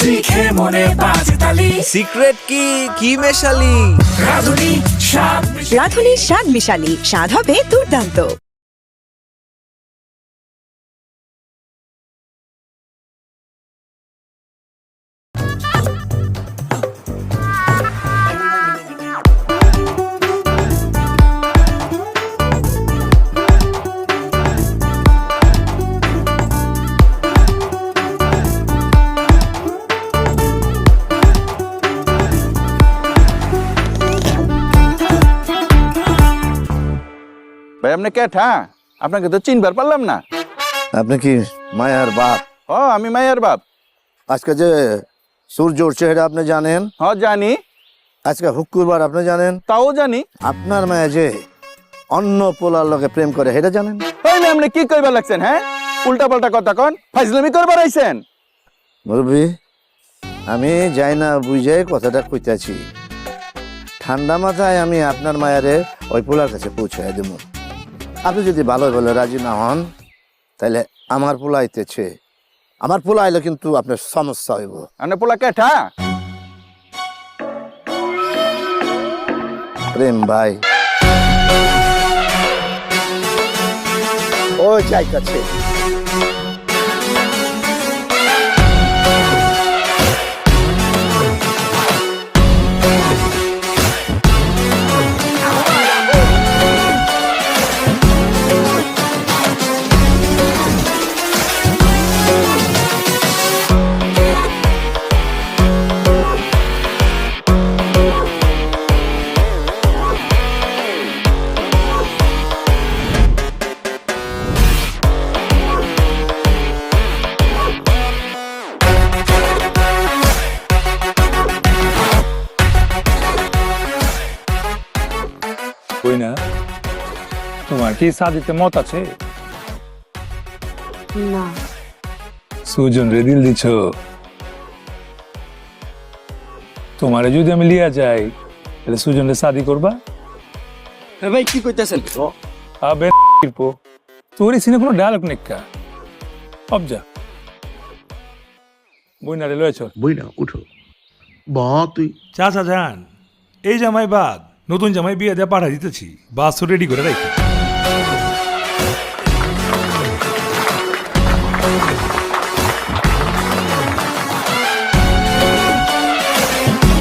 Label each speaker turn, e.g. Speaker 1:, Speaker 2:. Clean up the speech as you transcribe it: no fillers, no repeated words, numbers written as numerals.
Speaker 1: জিখে মনে বাজে তালি।
Speaker 2: সিক্রেট কি মেশালি?
Speaker 1: রাধুনী স্বাদ
Speaker 3: রাধুনী স্বাদ মিশালি, স্বাদ হবে দুর্দান্ত।
Speaker 4: ভাই আপনি কে ঠা? আপনাকে তো চিনবার পারলাম না।
Speaker 5: আপনি কি মায়ার বাপ?
Speaker 4: ও আমি মায়ের বাপ।
Speaker 5: আজকে যে সূর্য উঠছে এটা আপনি জানেন?
Speaker 4: হ জানি।
Speaker 5: আজকে শুক্রবার আপনি জানেন?
Speaker 4: তাও জানি।
Speaker 5: আপনার মায়া যে অন্য পোলার লগে প্রেম করে এটা জানেন?
Speaker 4: ওই না আপনি কি কইবার লাগছেন? হ্যাঁ, উল্টা পাল্টা কথা কন, ফাইজলামি করবার আইছেন।
Speaker 5: মুরব্বী, আমি যাই না বুঝে কথাটা কইতাছি। ঠান্ডা মাথায় আমি আপনার মায়ারে ওই পোলার কাছে পৌঁছাই দেব। আপনি যদি ভালো ভালো রাজি না হন তাহলে আমার পোলা আইতেছে, আমার পোলা আইলে কিন্তু আপনার সমস্যা হইব।
Speaker 4: আপনি পোলা কে ঠা?
Speaker 5: প্রেম ভাই ও চাইতাছে।
Speaker 6: কই না, তোমার কি সাদিতে মত আছে?
Speaker 7: না,
Speaker 6: সুজন রে দিল দিছ। তোমারে যদি আমি লিয়া যাই তাহলে সুজন রে শাদি করবা?
Speaker 2: ভাই কি কইতাছেন?
Speaker 6: আবে কিরপো, তোর এই সিনে কোনো ডায়লগ নেকা। অবজা বইনারে লয়ে চল।
Speaker 8: বই না উঠো বা তুই
Speaker 9: চাচা যান, এই জামাই বাদ নতুন জামাই বিয়ে দেওয়া পাঠা দিতেছি, বাস রেডি করে রাখি।